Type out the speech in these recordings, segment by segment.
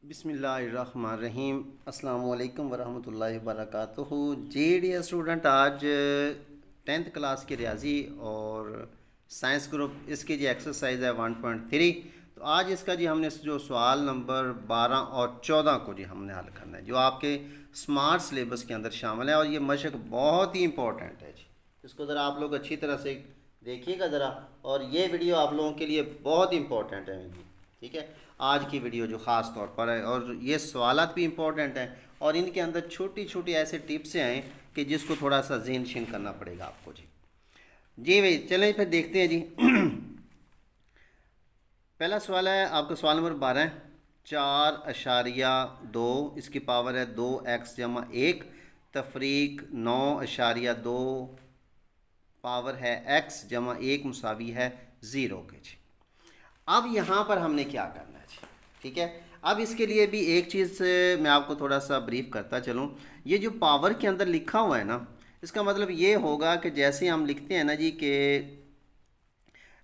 बिस्मिल्लाहिर्रहमानिर्रहीम। अस्सलाम वालेकुम वरहमतुल्लाहि वबरकातुहू। जी डियर स्टूडेंट, आज 10th क्लास की रियाजी और साइंस ग्रुप इसकी जी एक्सरसाइज है 1.3। तो आज इसका जी हमने जो सवाल नंबर 12 और 14 को जी हमने हल करना है, जो आपके स्मार्ट सिलेबस के अंदर शामिल है। और ये मशक बहुत ही इंपॉर्टेंट है जी, इसको ज़रा आप लोग अच्छी तरह से देखिएगा ज़रा। और ये वीडियो आप लोगों के लिए बहुत इंपॉर्टेंट है जी, ठीक है। आज की वीडियो जो ख़ास तौर पर है, और ये सवालात भी इम्पोर्टेंट हैं और इनके अंदर छोटी छोटी ऐसे टिप्स हैं कि जिसको थोड़ा सा ज़हन नशीन करना पड़ेगा आपको जी। जी भाई, चलें फिर देखते हैं जी। पहला सवाल है आपका, सवाल नंबर 12। 4.2 इसकी पावर है 2x/1। तफरीक 9.2 पावर है x/1 मुसावी है 0 के जी। अब यहाँ पर हमने क्या करना है जी, ठीक है। अब इसके लिए भी एक चीज़ मैं आपको थोड़ा सा ब्रीफ करता चलूँ। ये जो पावर के अंदर लिखा हुआ है ना, इसका मतलब ये होगा कि जैसे हम लिखते हैं ना जी कि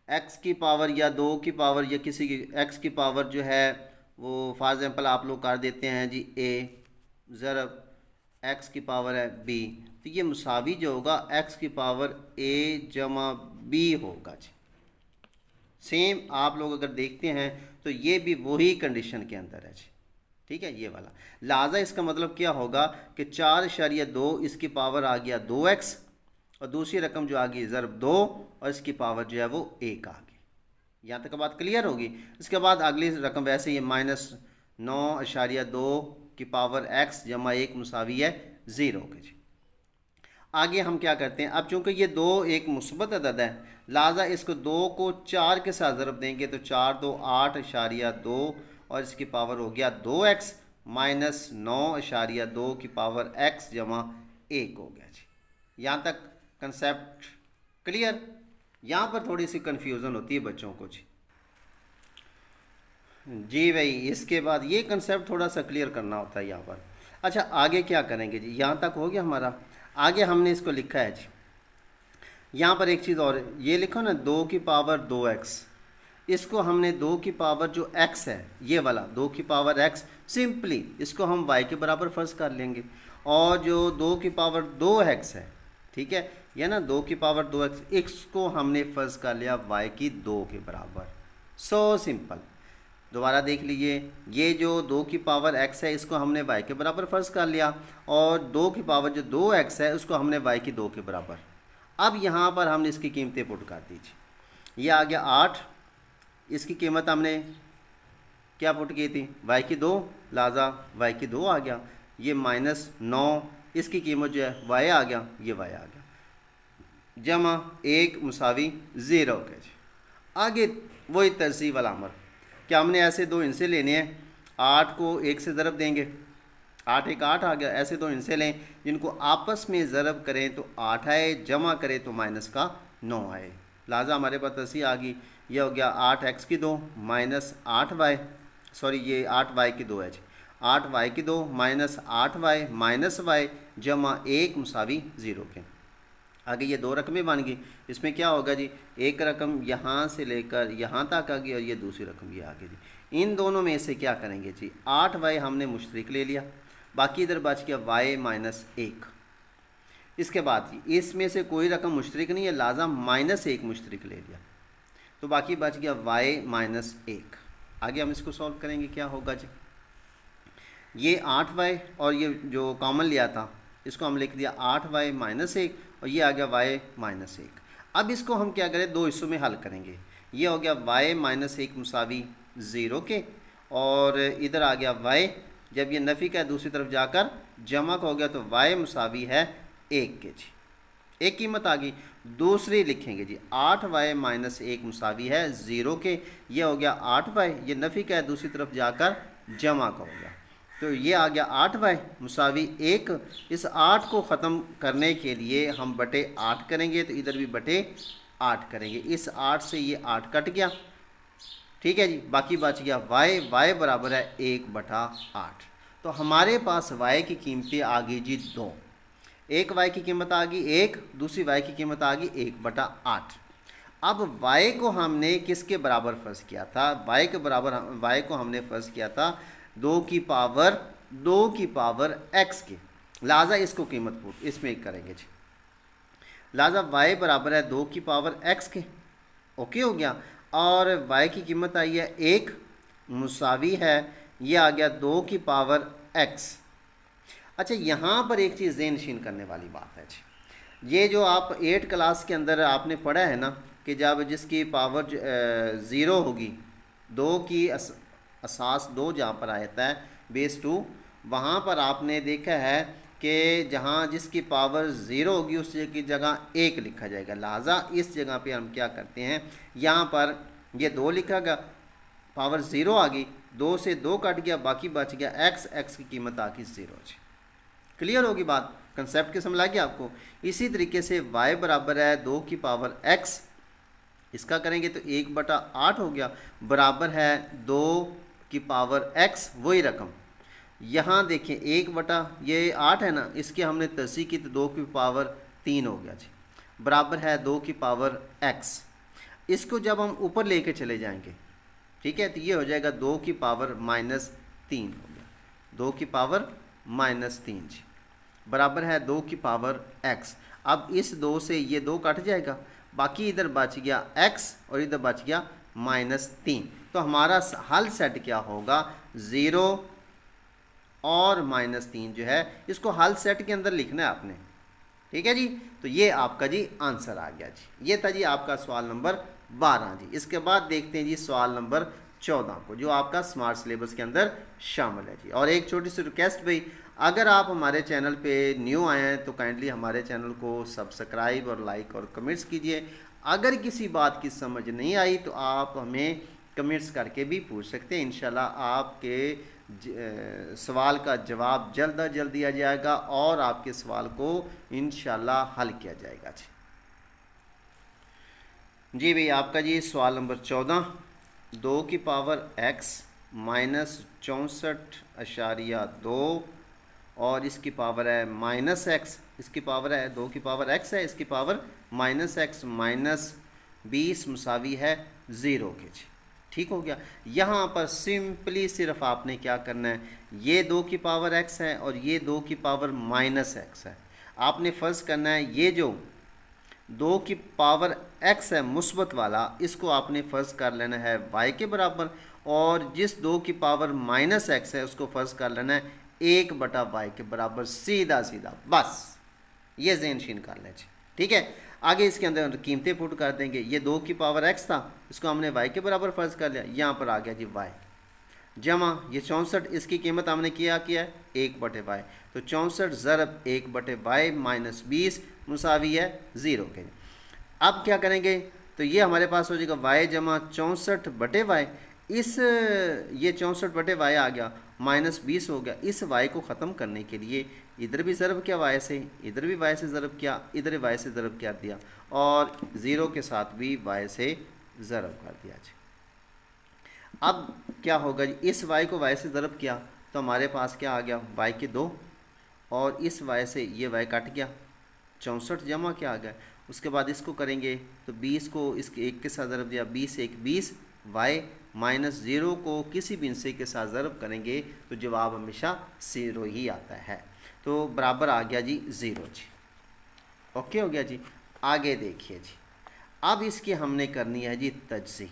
x की पावर या 2 की पावर या किसी की x की पावर जो है वो फॉर एग्जांपल आप लोग कर देते हैं जी a ज़रब x की पावर है b, तो ये मुसावी जो होगा x की पावर a/b होगा जी। सेम आप लोग अगर देखते हैं तो ये भी वही कंडीशन के अंदर है जी, ठीक है, ये वाला। लिहाजा इसका मतलब क्या होगा कि 4.2 इसकी पावर आ गया 2x, और दूसरी रकम जो आ गई ज़रब 2, और इसकी पावर जो है वो 1 आ गई। यहाँ तक बात क्लियर होगी। इसके बाद अगली रकम वैसे ही -9.2 की पावर x/1 मुसावी है 0 के जी। आगे हम क्या करते हैं, अब चूंकि ये 2 एक मुस्बत अदद है, लिहाजा इसको 2 को 4 के साथ ज़रब देंगे तो 4 2 8.2, और इसकी पावर हो गया 2x माइनस 9.2 की पावर x/1 हो गया जी। यहाँ तक कंसेप्ट क्लियर। यहाँ पर थोड़ी सी कन्फ्यूज़न होती है बच्चों को जी। जी भाई, इसके बाद ये कंसेप्ट थोड़ा सा क्लियर करना होता है यहाँ पर। अच्छा, आगे क्या करेंगे जी, यहाँ तक हो गया हमारा। आगे हमने इसको लिखा है जी, यहाँ पर एक चीज़ और, ये लिखो ना 2 की पावर 2x, इसको हमने 2 की पावर जो x है ये वाला 2 की पावर x, सिंपली इसको हम y के बराबर फ़र्ज़ कर लेंगे। और जो 2 की पावर 2x है, ठीक है, यह ना 2 की पावर 2x, इसको हमने फ़र्ज़ कर लिया y की 2 के बराबर। So simple. दोबारा देख लीजिए, ये जो 2 की पावर x है इसको हमने y के बराबर फ़र्ज़ कर लिया, और 2 की पावर जो 2x है उसको हमने y की 2 के बराबर। अब यहाँ पर हमने इसकी कीमतें पुट कर दीजिए। ये आ गया 8, इसकी कीमत हमने क्या पुट की थी, y की 2, लिहाजा y की 2 आ गया। ये -9, इसकी कीमत जो है y आ गया, ये y आ गया, जमा 1 मुसावी 0 के जी। आगे वही तरसीब वाला अमर, क्या हमने ऐसे दो इनसे लेने हैं, 8 को 1 से ज़रब देंगे, 8 1 8 आ गया। ऐसे दो इनसे लें जिनको आपस में ज़रब करें तो 8 आए, जमा करें तो माइनस का 9 आए। लिहाजा हमारे पास तरसीब आ गई, ये हो गया 8x की 2 माइनस 8y, सॉरी ये 8y की 2 है जी, 8y की 2 माइनस 8y माइनस y जमा 1 मुसावी 0 के। आगे ये 2 रकमें बन गई। इसमें क्या होगा जी, एक रकम यहाँ से लेकर यहाँ तक आ गई और ये दूसरी रकम ये आ गई जी। इन दोनों में से क्या करेंगे जी, 8y हमने मुश्तरिक ले लिया, बाकी इधर बच गया y माइनस 1। इसके बाद इसमें से कोई रकम मुश्तरिक नहीं है, लिहाजा -1 मुश्तरिक ले लिया, तो बाकी बच गया y माइनस 1। आगे हम इसको सॉल्व करेंगे, क्या होगा जी, ये 8y और ये जो कॉमन लिया था इसको हम लिख दिया 8y माइनस 1, और ये आ गया y माइनस 1। अब इसको हम क्या करें, दो हिस्सों में हल करेंगे। ये हो गया y माइनस 1 मुसावी 0 के, और इधर आ गया y, जब ये नफ़ी का दूसरी तरफ जाकर जमा का हो गया तो y मुसावी है 1 के जी। एक कीमत आ गई। दूसरी लिखेंगे जी, 8y माइनस 1 मुसावी है 0 के, ये हो गया 8y, ये नफ़ी का दूसरी तरफ जाकर जमा का हो गया, तो ये आ गया 8y मुसावी 1। इस 8 को ख़त्म करने के लिए हम बटे 8 करेंगे, तो इधर भी बटे 8 करेंगे। इस 8 से ये 8 कट गया, ठीक है जी, बाकी बच गया y बराबर है 1/8। तो हमारे पास y की कीमतें आ गई जी 2, एक y की कीमत आ गई 1, दूसरी y की कीमत आ गई 1/8। अब y को हमने किसके बराबर फ़र्ज़ किया था, y के बराबर y को हमने फ़र्ज़ किया था दो की पावर x के, लिहाजा इसको कीमत पुट इसमें करेंगे जी। लिहाजा y बराबर है 2 की पावर x के, ओके हो गया। और y की कीमत आई है 1 मुसावी है, ये आ गया 2 की पावर x। अच्छा, यहाँ पर एक चीज़ ज़हन नशीन करने वाली बात है जी, ये जो आप 8 क्लास के अंदर आपने पढ़ा है ना कि जब जिसकी पावर 0 होगी, 2 की असास 2 जहाँ पर आता है बेस 2, वहाँ पर आपने देखा है कि जहाँ जिसकी पावर 0 होगी उस की जगह 1 लिखा जाएगा। लिहाजा इस जगह पे हम क्या करते हैं, यहाँ पर ये 2 लिखा गया, पावर 0 आ गई, 2 से 2 कट गया, बाकी बच गया x की कीमत आ गई 0 जी। क्लियर होगी बात, कंसेप्ट के समझ आ गया आपको। इसी तरीके से y बराबर है 2 की पावर x, इसका करेंगे तो 1/8 हो गया, बराबर है 2 की पावर x, वही रकम। यहाँ देखें 1/8 है ना, इसके हमने तसी की तो 2 की पावर 3 हो गया जी, बराबर है 2 की पावर x। इसको जब हम ऊपर लेके चले जाएंगे, ठीक है, तो ये हो जाएगा 2 की पावर -3 हो गया, 2 की पावर -3 जी, बराबर है 2 की पावर x। अब इस 2 से ये 2 कट जाएगा, बाकी इधर बच गया x और इधर बच गया -3। तो हमारा हल सेट क्या होगा, 0 और -3 जो है, इसको हल सेट के अंदर लिखना है आपने, ठीक है जी। तो ये आपका जी आंसर आ गया जी। ये था जी आपका सवाल नंबर 12 जी। इसके बाद देखते हैं जी सवाल नंबर 14 को, जो आपका स्मार्ट सिलेबस के अंदर शामिल है जी। और एक छोटी सी रिक्वेस्ट भाई, अगर आप हमारे चैनल पे न्यू आए हैं तो काइंडली हमारे चैनल को सब्सक्राइब और लाइक और कमेंट्स कीजिए। अगर किसी बात की समझ नहीं आई तो आप हमें कमेंट्स करके भी पूछ सकते हैं, इंशाल्लाह आपके सवाल का जवाब जल्द अज जल्द दिया जाएगा और आपके सवाल को इंशाल्लाह हल किया जाएगा जी। जी भाई, आपका जी सवाल नंबर 14, 2 की पावर x -64.2 और इसकी पावर है -x, इसकी पावर है 2 की पावर x है, इसकी पावर -x -20 मुसावी है 0 के जी। ठीक हो गया। यहाँ पर सिंपली सिर्फ आपने क्या करना है, ये 2 की पावर x है और ये 2 की पावर -x है। आपने फ़र्ज़ करना है ये जो 2 की पावर x है मुस्बत वाला, इसको आपने फ़र्ज़ कर लेना है y के बराबर, और जिस 2 की पावर -x है उसको फ़र्ज़ कर लेना है 1/y के बराबर, सीधा सीधा बस ये ज़हन नशीन कर लें जी। ठीक है, आगे इसके अंदर कीमतें पुट कर देंगे। ये 2 की पावर x था, इसको हमने y के बराबर फ़र्ज़ कर लिया, यहाँ पर आ गया जी y जमा ये 64, इसकी कीमत हमने किया है 1/y, तो 64 ज़रब 1/y -20 मुसावी है 0 के। अब क्या करेंगे, तो ये हमारे पास हो जाएगा y जमा 64/y, इस ये 64/y आ गया, -20 हो गया। इस y को ख़त्म करने के लिए इधर भी ज़रब किया y से, इधर भी y से ज़रब किया, इधर y से ज़रब किया दिया, और 0 के साथ भी y से ज़रब कर दिया जी। अब क्या होगा जी, इस y को y से ज़रब किया तो हमारे पास क्या आ गया, y के 2, और इस y से ये y कट गया, 64 जमा क्या आ गया। उसके बाद इसको करेंगे तो 20 को इसके 1 के साथ ज़रब दिया, 20 1 20, y -0 को किसी भी हिस्से के साथ ज़रब करेंगे तो जवाब हमेशा 0 ही आता है, तो बराबर आ गया जी 0 जी। ओके हो गया जी। आगे देखिए जी, अब इसकी हमने करनी है जी तजज़ी।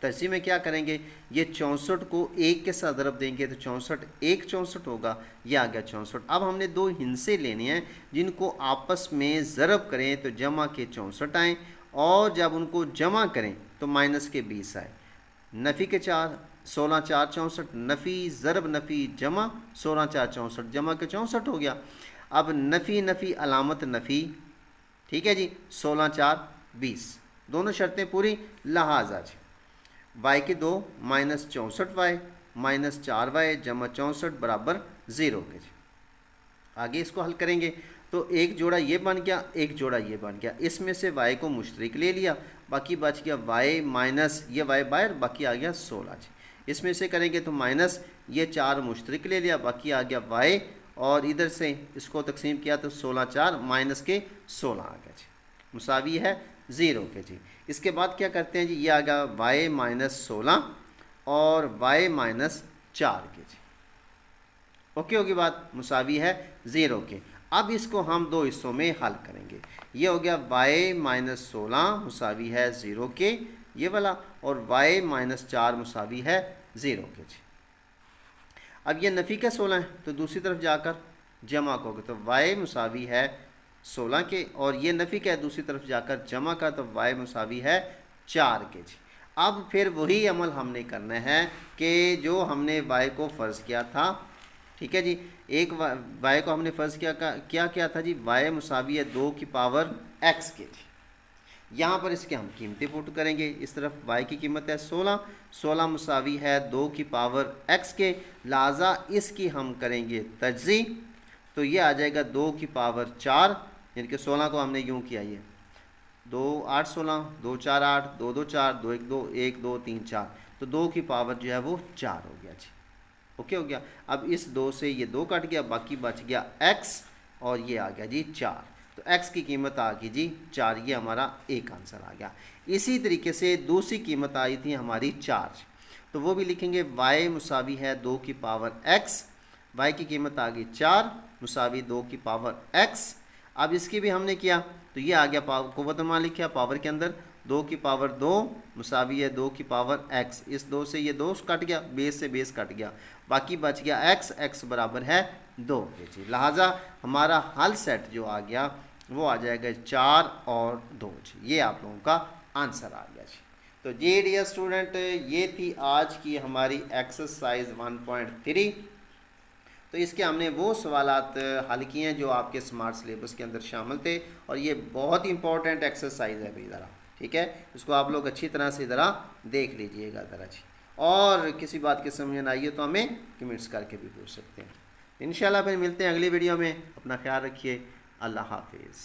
तजज़ी में क्या करेंगे, ये 64 को 1 के साथ ज़रब देंगे तो 64 1 64 होगा, ये आ गया 64। अब हमने 2 हिस्से लेने हैं जिनको आपस में ज़रब करें तो जमा के 64 आएँ, और जब उनको जमा करें तो माइनस के 20 आए। नफ़ी के 4, 16 4 64, नफ़ी ज़रब नफ़ी जमा 16 4 64, जमा के 64 हो गया। अब नफ़ी नफ़ी अलामत नफ़ी, ठीक है जी, 16 4 20, दोनों शर्तें पूरी, लिहाजा जी y के 2 -64y -4y जमा 64 बराबर 0 के जी। आगे इसको हल करेंगे तो एक जोड़ा ये बन गया, एक जोड़ा ये बन गया, इसमें से y को मुश्तरिक ले लिया, बाकी बच गया y माइनस ये y बाहर, बाकी आ गया 16 जी। इसमें से करेंगे तो माइनस ये 4 मुश्तरिक ले लिया, बाकी आ गया y, और इधर से इसको तकसीम किया तो 16 4 माइनस के 16 आ गया जी, मुसावी है 0 के जी। इसके बाद क्या करते हैं जी, ये आ गया y -16 और y -4 के जी। ओके होगी बात, मुसावी है 0 के। अब इसको हम दो हिस्सों में हल करेंगे। ये हो गया y माइनस 16 मुसावी है 0 के, ये वाला, और y माइनस 4 मुसावी है 0 के जी। अब ये नफ़ी का 16 है तो दूसरी तरफ जाकर जमा करोगे तो y मुसावी है 16 के, और ये नफ़ी का है दूसरी तरफ जाकर जमा का तो y मुसावी है 4 के जी। अब फिर वही अमल हमने करना है कि जो हमने y को फ़र्ज़ किया था, ठीक है जी, एक y को हमने फ़र्ज़ क्या था जी, y मुसावी है 2 की पावर x के जी। यहाँ पर इसके हम कीमतें पुट करेंगे। इस तरफ y की कीमत है 16, 16 मुसावी है 2 की पावर x के, लिहाजा इसकी हम करेंगे तजज़ी, तो ये आ जाएगा 2 की पावर 4, यानी कि 16 को हमने यूँ किया, ये 2 8 16, 2 4 8, 2 2 4, 2 1 2, 1 2 3 4, तो 2 की पावर जो है वो 4 हो गया जी। ओके हो गया। अब इस 2 से ये 2 कट गया, बाकी बच गया x, और ये आ गया जी 4, तो x की कीमत आ गई जी 4, ये हमारा एक आंसर आ गया। इसी तरीके से दूसरी कीमत आई थी हमारी 4, तो वो भी लिखेंगे y मुसावी है 2 की पावर x, y की कीमत आ गई 4 मुसावी 2 की पावर x। अब इसकी भी हमने किया तो ये आ गया कुव्वत मान लिखा पावर के अंदर 2 की पावर 2 मुसावी है 2 की पावर x, इस 2 से ये 2 कट गया, बेस से बेस कट गया, बाकी बच गया x, x बराबर है 2 के जी। लिहाजा हमारा हल सेट जो आ गया वो आ जाएगा 4 और 2 जी। ये आप लोगों का आंसर आ गया जी। तो जी डियर स्टूडेंट, ये थी आज की हमारी एक्सरसाइज 1.3। तो इसके हमने वो सवालात हल किए हैं जो आपके स्मार्ट सिलेबस के अंदर शामिल थे, और ये बहुत ही इंपॉर्टेंट एक्सरसाइज है भाई ज़रा, ठीक है, इसको आप लोग अच्छी तरह से ज़रा देख लीजिएगा ज़रा जी। और किसी बात की समझ ना आइए तो हमें कमेंट्स करके भी पूछ सकते हैं। इंशाल्लाह फिर मिलते हैं अगली वीडियो में। अपना ख्याल रखिए। अल्लाह हाफिज़।